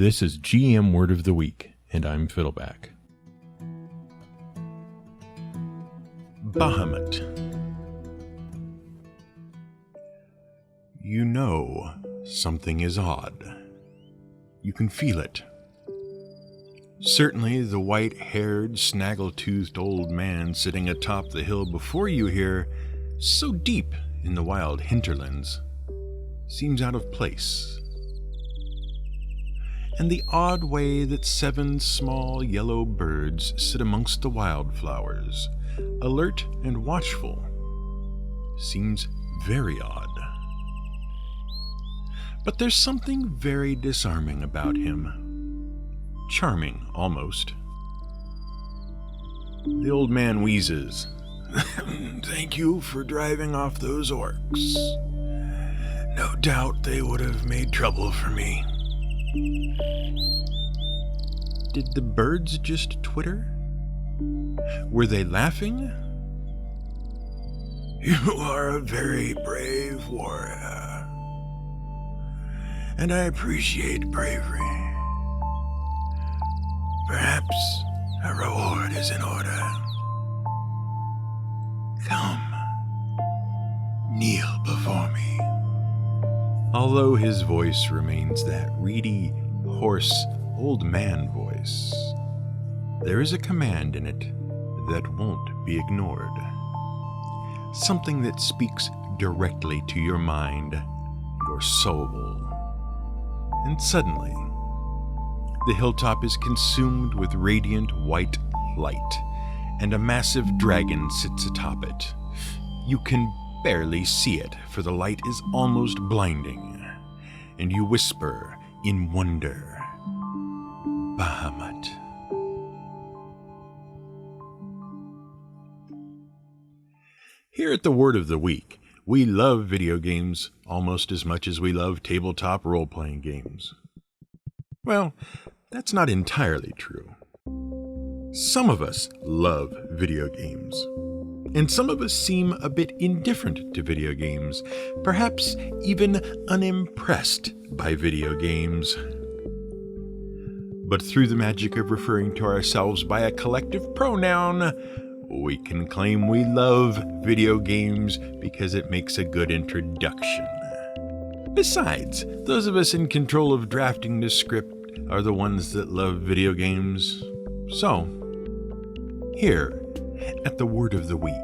This is GM Word of the Week, and I'm Fiddleback. Bahamut. You know something is odd. You can feel it. Certainly the white-haired, snaggle-toothed old man sitting atop the hill before you here, so deep in the wild hinterlands, seems out of place. And the odd way that 7 small yellow birds sit amongst the wildflowers, alert and watchful, seems very odd. But there's something very disarming about him. Charming, almost. The old man wheezes. "Thank you for driving off those orcs. No doubt they would have made trouble for me." Did the birds just twitter? Were they laughing? "You are a very brave warrior, and I appreciate bravery. Perhaps a reward is in order. Come, kneel before me." Although his voice remains that reedy, hoarse, old man voice, there is a command in it that won't be ignored. Something that speaks directly to your mind, your soul. And suddenly, the hilltop is consumed with radiant white light, and a massive dragon sits atop it. You can barely see it, for the light is almost blinding, and you whisper in wonder, "Bahamut." Here at the Word of the Week, we love video games almost as much as we love tabletop role-playing games. Well, that's not entirely true. Some of us love video games, and some of us seem a bit indifferent to video games, perhaps even unimpressed by video games. But through the magic of referring to ourselves by a collective pronoun, we can claim we love video games because it makes a good introduction. Besides, those of us in control of drafting the script are the ones that love video games. So, here at the Word of the Week,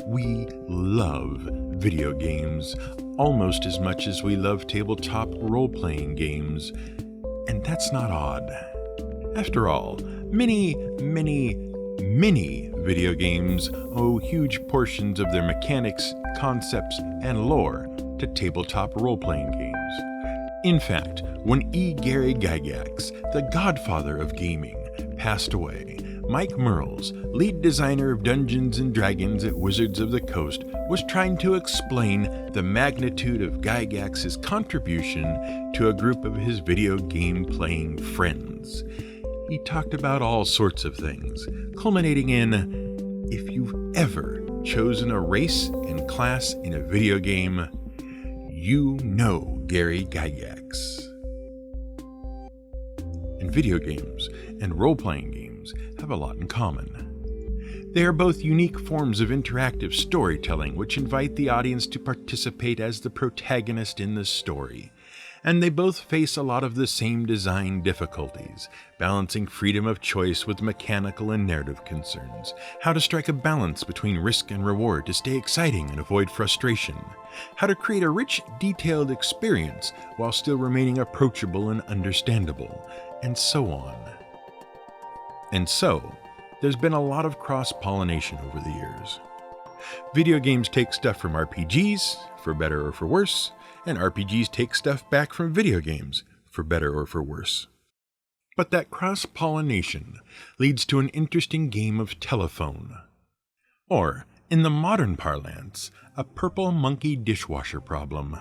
we love video games almost as much as we love tabletop role-playing games, and that's not odd. After all, many video games owe huge portions of their mechanics, concepts, and lore to tabletop role-playing games. In fact, when E. Gary Gygax, the godfather of gaming, passed away, Mike Mearls, lead designer of Dungeons & Dragons at Wizards of the Coast, was trying to explain the magnitude of Gygax's contribution to a group of his video game playing friends. He talked about all sorts of things, culminating in, if you've ever chosen a race and class in a video game, you know Gary Gygax. And video games and role-playing games have a lot in common. They are both unique forms of interactive storytelling which invite the audience to participate as the protagonist in the story. And they both face a lot of the same design difficulties, balancing freedom of choice with mechanical and narrative concerns, how to strike a balance between risk and reward to stay exciting and avoid frustration, how to create a rich, detailed experience while still remaining approachable and understandable, and so on. And so, there's been a lot of cross-pollination over the years. Video games take stuff from RPGs, for better or for worse, and RPGs take stuff back from video games, for better or for worse. But that cross-pollination leads to an interesting game of telephone. Or, in the modern parlance, a purple monkey dishwasher problem.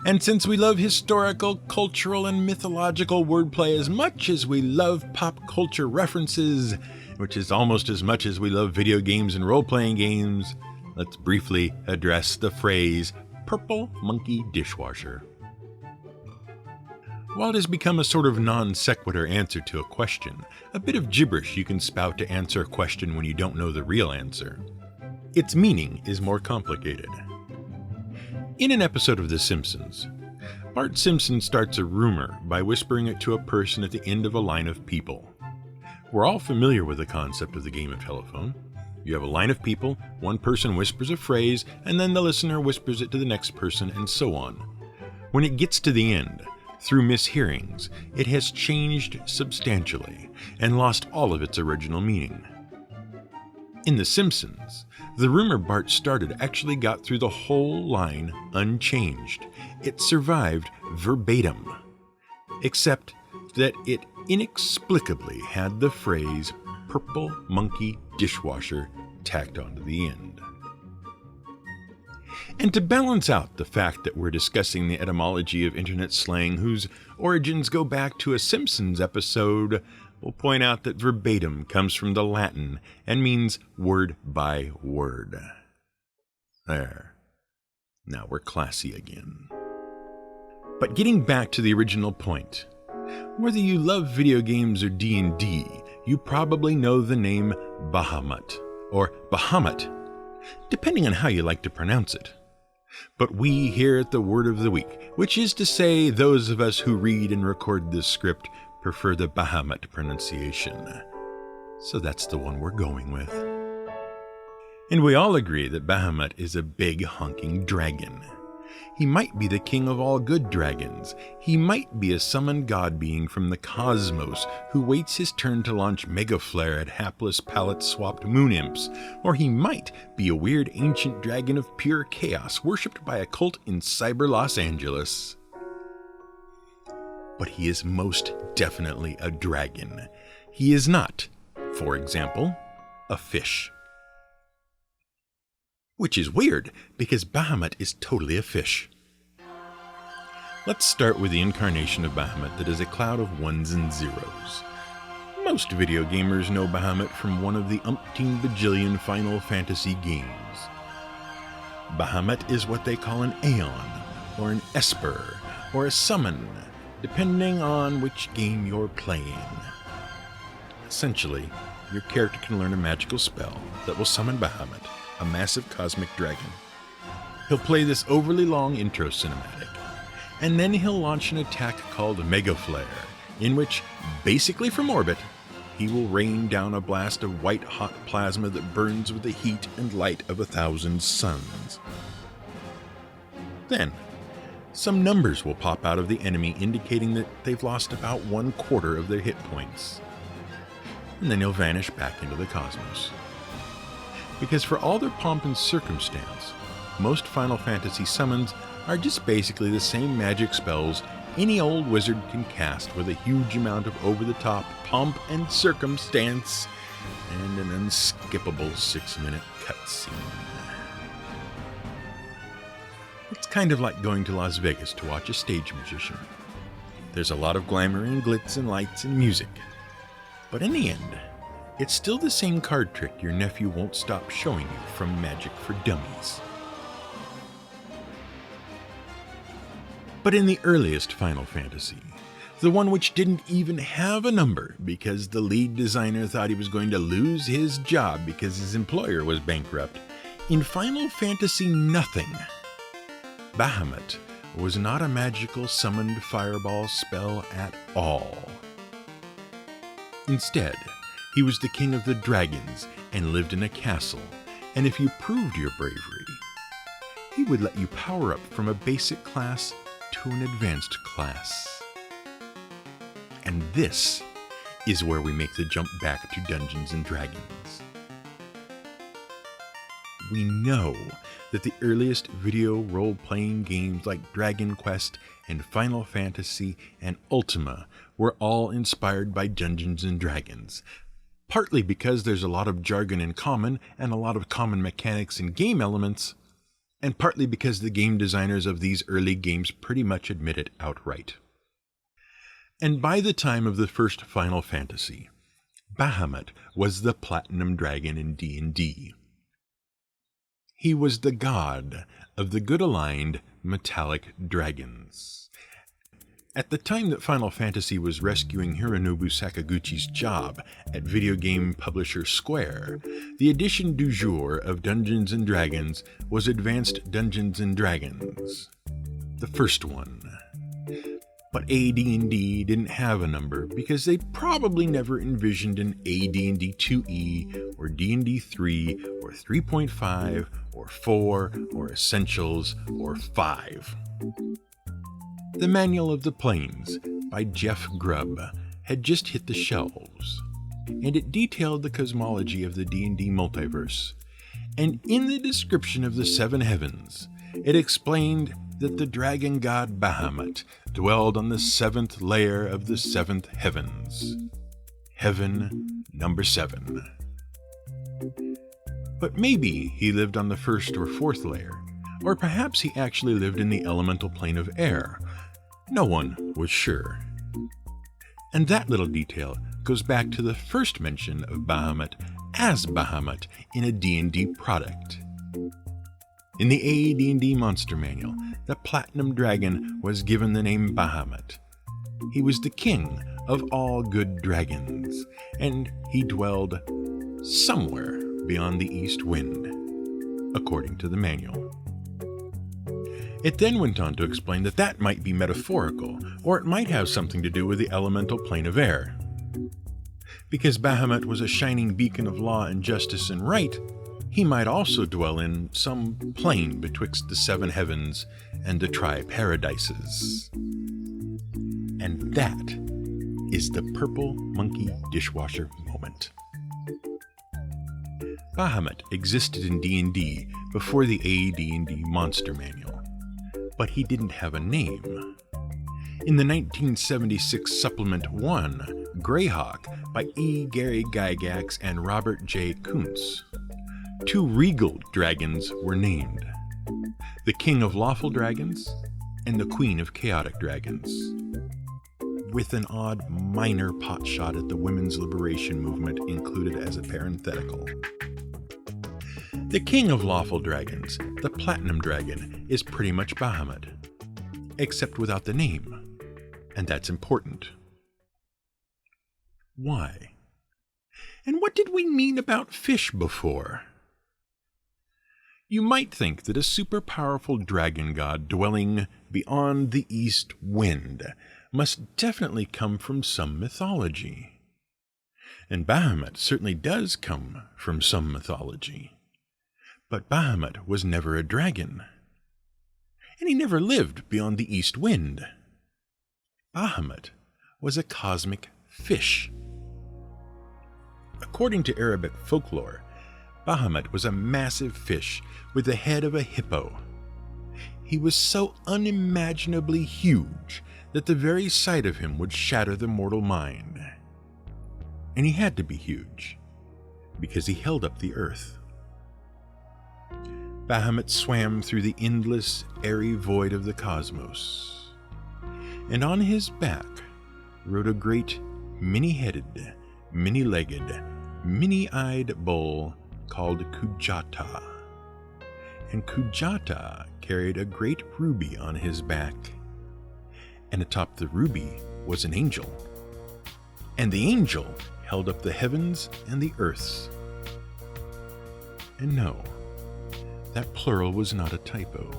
And since we love historical, cultural, and mythological wordplay as much as we love pop culture references, which is almost as much as we love video games and role-playing games, let's briefly address the phrase purple monkey dishwasher. While it has become a sort of non sequitur answer to a question, a bit of gibberish you can spout to answer a question when you don't know the real answer, its meaning is more complicated. In an episode of The Simpsons, Bart Simpson starts a rumor by whispering it to a person at the end of a line of people. We're all familiar with the concept of the game of telephone. You have a line of people, one person whispers a phrase, and then the listener whispers it to the next person, and so on. When it gets to the end, through mishearings, it has changed substantially and lost all of its original meaning. In The Simpsons, the rumor Bart started actually got through the whole line unchanged. It survived verbatim, except that it inexplicably had the phrase "purple monkey dishwasher" tacked onto the end. And to balance out the fact that we're discussing the etymology of internet slang whose origins go back to a Simpsons episode, we'll point out that verbatim comes from the Latin and means word by word. There. Now we're classy again. But getting back to the original point, whether you love video games or D&D, you probably know the name Bahamut, or Bahamut, depending on how you like to pronounce it. But we here at the Word of the Week, which is to say those of us who read and record this script, prefer the Bahamut pronunciation. So that's the one we're going with. And we all agree that Bahamut is a big honking dragon. He might be the king of all good dragons. He might be a summoned god being from the cosmos who waits his turn to launch mega flare at hapless palette-swapped moon imps. Or he might be a weird ancient dragon of pure chaos worshipped by a cult in cyber Los Angeles. But he is most definitely a dragon. He is not, for example, a fish. Which is weird, because Bahamut is totally a fish. Let's start with the incarnation of Bahamut that is a cloud of ones and zeros. Most video gamers know Bahamut from one of the umpteen bajillion Final Fantasy games. Bahamut is what they call an Aeon, or an Esper, or a Summon, depending on which game you're playing. Essentially, your character can learn a magical spell that will summon Bahamut, a massive cosmic dragon. He'll play this overly long intro cinematic, and then he'll launch an attack called Mega Flare, in which, basically from orbit, he will rain down a blast of white-hot plasma that burns with the heat and light of 1,000 suns. Then, some numbers will pop out of the enemy indicating that they've lost about 1/4 of their hit points. And then he'll vanish back into the cosmos. Because for all their pomp and circumstance, most Final Fantasy summons are just basically the same magic spells any old wizard can cast with a huge amount of over-the-top pomp and circumstance and an unskippable 6-minute cutscene. It's kind of like going to Las Vegas to watch a stage magician. There's a lot of glamour and glitz and lights and music. But in the end, it's still the same card trick your nephew won't stop showing you from Magic for Dummies. But in the earliest Final Fantasy, the one which didn't even have a number because the lead designer thought he was going to lose his job because his employer was bankrupt, in Final Fantasy Nothing, Bahamut was not a magical summoned fireball spell at all. Instead, he was the king of the dragons and lived in a castle, and if you proved your bravery, he would let you power up from a basic class to an advanced class. And this is where we make the jump back to Dungeons & Dragons. We know that the earliest video role-playing games like Dragon Quest and Final Fantasy and Ultima were all inspired by Dungeons & Dragons, partly because there's a lot of jargon in common and a lot of common mechanics and game elements, and partly because the game designers of these early games pretty much admit it outright. And by the time of the first Final Fantasy, Bahamut was the platinum dragon in D&D. He was the god of the good-aligned metallic dragons. At the time that Final Fantasy was rescuing Hironobu Sakaguchi's job at video game publisher Square, the edition du jour of Dungeons & Dragons was Advanced Dungeons & Dragons, the first one. But AD&D didn't have a number because they probably never envisioned an AD&D 2E or D&D 3 or 3.5 or 4 or Essentials or 5. The Manual of the Planes by Jeff Grubb had just hit the shelves, and it detailed the cosmology of the D&D multiverse. And in the description of the Seven Heavens, it explained that the dragon god Bahamut dwelled on the seventh layer of the seventh heavens. Heaven number 7. But maybe he lived on the first or fourth layer, or perhaps he actually lived in the elemental plane of air. No one was sure. And that little detail goes back to the first mention of Bahamut as Bahamut in a D&D product. In the AD&D Monster Manual, the Platinum Dragon was given the name Bahamut. He was the king of all good dragons, and he dwelled somewhere beyond the east wind, according to the manual. It then went on to explain that that might be metaphorical, or it might have something to do with the elemental plane of air. Because Bahamut was a shining beacon of law and justice and right, he might also dwell in some plane betwixt the seven heavens and the tri-paradises. And that is the purple monkey dishwasher moment. Bahamut existed in D&D before the AD&D Monster Manual, but he didn't have a name. In the 1976 Supplement 1, Greyhawk by E. Gary Gygax and Robert J. Kuntz, 2 regal dragons were named: the King of Lawful Dragons and the Queen of Chaotic Dragons, with an odd minor potshot at the women's liberation movement included as a parenthetical. The King of Lawful Dragons, the Platinum Dragon, is pretty much Bahamut, except without the name, and that's important. Why? And what did we mean about fish before? You might think that a super powerful dragon god dwelling beyond the east wind must definitely come from some mythology. And Bahamut certainly does come from some mythology. But Bahamut was never a dragon, and he never lived beyond the east wind. Bahamut was a cosmic fish. According to Arabic folklore, Bahamut was a massive fish with the head of a hippo. He was so unimaginably huge that the very sight of him would shatter the mortal mind. And he had to be huge, because he held up the earth. Bahamut swam through the endless, airy void of the cosmos, and on his back rode a great, many-headed, many-legged, many-eyed bull called Kujata. And Kujata carried a great ruby on his back, and atop the ruby was an angel, and the angel held up the heavens and the earths. And no, that plural was not a typo,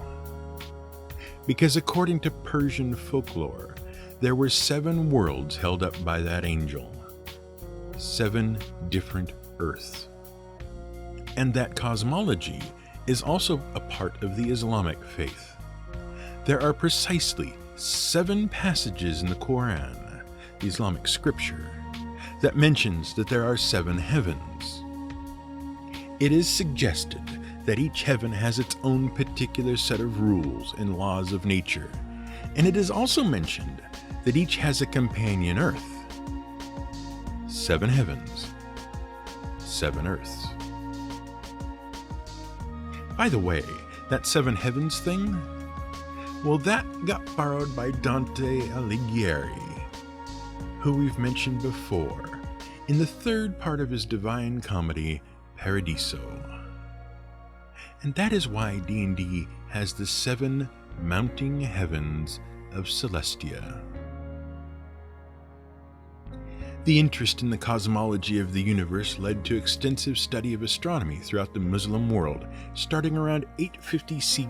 because according to Persian folklore, there were 7 worlds held up by that angel, 7 different earths. And that cosmology is also a part of the Islamic faith. There are precisely 7 passages in the Quran, the Islamic scripture, that mentions that there are 7 heavens. It is suggested that each heaven has its own particular set of rules and laws of nature, and it is also mentioned that each has a companion earth. 7 heavens, 7 earths. By the way, that 7 heavens thing, well, that got borrowed by Dante Alighieri, who we've mentioned before, in the 3rd part of his Divine Comedy, Paradiso. And that is why D&D has the 7 mounting heavens of Celestia. The interest in the cosmology of the universe led to extensive study of astronomy throughout the Muslim world, starting around 850 CE.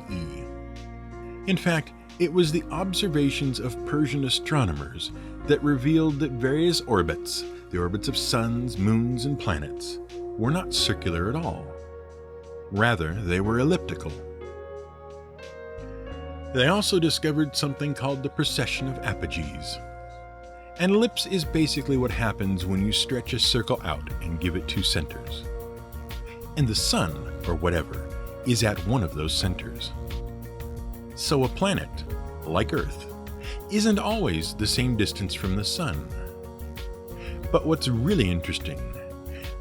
In fact, it was the observations of Persian astronomers that revealed that various orbits, the orbits of suns, moons, and planets, were not circular at all. Rather, they were elliptical. They also discovered something called the precession of apogees. An ellipse is basically what happens when you stretch a circle out and give it two centers. And the sun, or whatever, is at one of those centers. So a planet, like Earth, isn't always the same distance from the sun. But what's really interesting,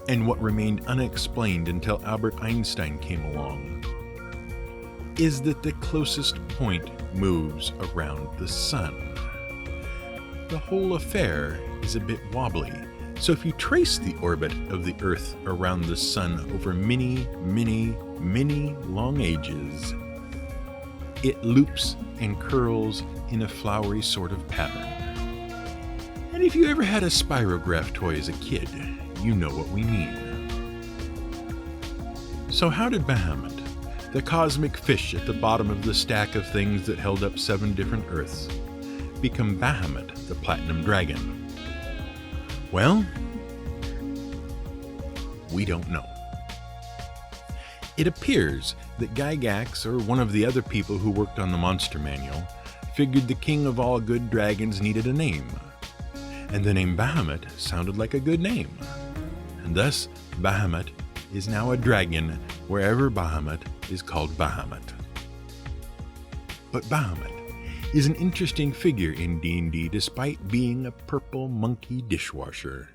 and what remained unexplained until Albert Einstein came along, is that the closest point moves around the sun. The whole affair is a bit wobbly, so if you trace the orbit of the Earth around the sun over many, many, many long ages, it loops and curls in a flowery sort of pattern. And if you ever had a spirograph toy as a kid, you know what we mean. So how did Bahamut, the cosmic fish at the bottom of the stack of things that held up 7 different Earths, become Bahamut, the platinum dragon? Well, we don't know. It appears that Gygax, or one of the other people who worked on the monster manual, figured the king of all good dragons needed a name, and the name Bahamut sounded like a good name, and thus Bahamut is now a dragon wherever Bahamut is called Bahamut. But Bahamut is an interesting figure in D&D despite being a purple monkey dishwasher.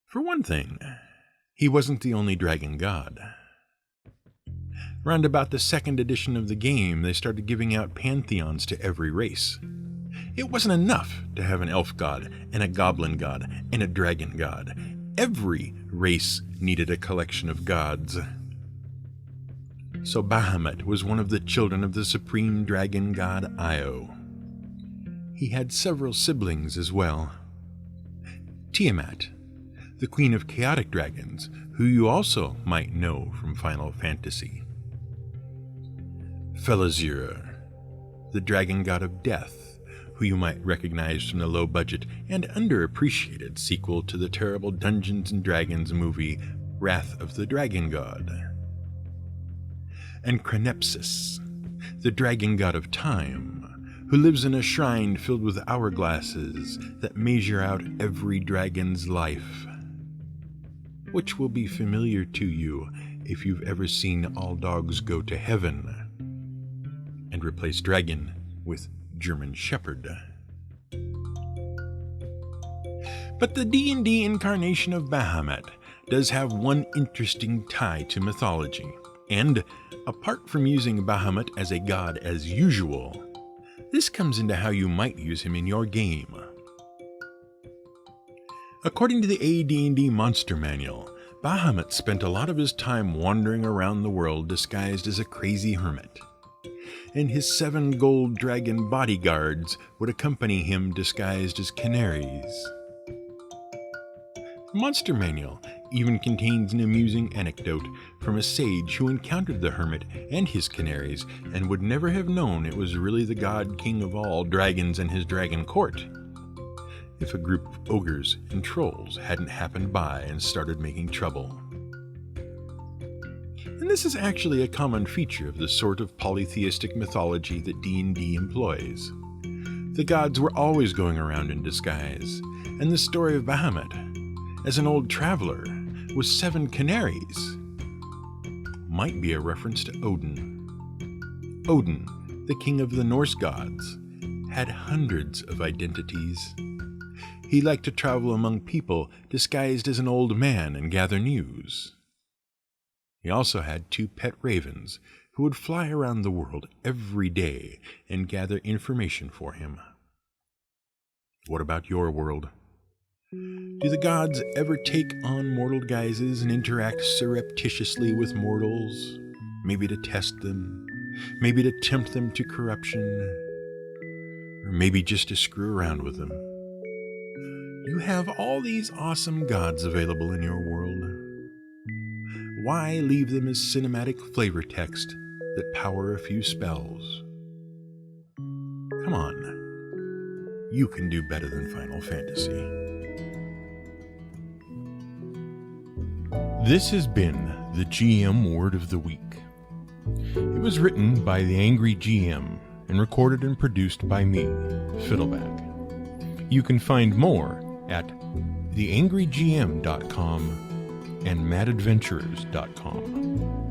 For one thing, he wasn't the only dragon god. Round about the 2nd edition of the game, they started giving out pantheons to every race. It wasn't enough to have an elf god, and a goblin god, and a dragon god. Every race needed a collection of gods. So Bahamut was one of the children of the supreme dragon god Io. He had several siblings as well. Tiamat, the queen of chaotic dragons, who you also might know from Final Fantasy. Felazira, the dragon god of death, who you might recognize from the low-budget and underappreciated sequel to the terrible Dungeons & Dragons movie Wrath of the Dragon God. And Crenepsis, the dragon god of time, who lives in a shrine filled with hourglasses that measure out every dragon's life, which will be familiar to you if you've ever seen All Dogs Go to Heaven and replace dragon with German Shepherd. But the D&D incarnation of Bahamut does have one interesting tie to mythology, and apart from using Bahamut as a god as usual, this comes into how you might use him in your game. According to the AD&D Monster Manual, Bahamut spent a lot of his time wandering around the world disguised as a crazy hermit, and his 7 gold dragon bodyguards would accompany him disguised as canaries. The Monster Manual even contains an amusing anecdote from a sage who encountered the hermit and his canaries and would never have known it was really the god king of all dragons and his dragon court if a group of ogres and trolls hadn't happened by and started making trouble. And this is actually a common feature of the sort of polytheistic mythology that D&D employs. The gods were always going around in disguise, and the story of Bahamut, as an old traveler, with 7 canaries, might be a reference to Odin. Odin, the king of the Norse gods, had hundreds of identities. He liked to travel among people disguised as an old man and gather news. He also had 2 pet ravens who would fly around the world every day and gather information for him. What about your world? Do the gods ever take on mortal guises and interact surreptitiously with mortals? Maybe to test them, maybe to tempt them to corruption, or maybe just to screw around with them? You have all these awesome gods available in your world. Why leave them as cinematic flavor text that power a few spells? Come on. You can do better than Final Fantasy. This has been the GM Word of the Week. It was written by the Angry GM and recorded and produced by me, Fiddleback. You can find more at theangrygm.com and madadventurers.com.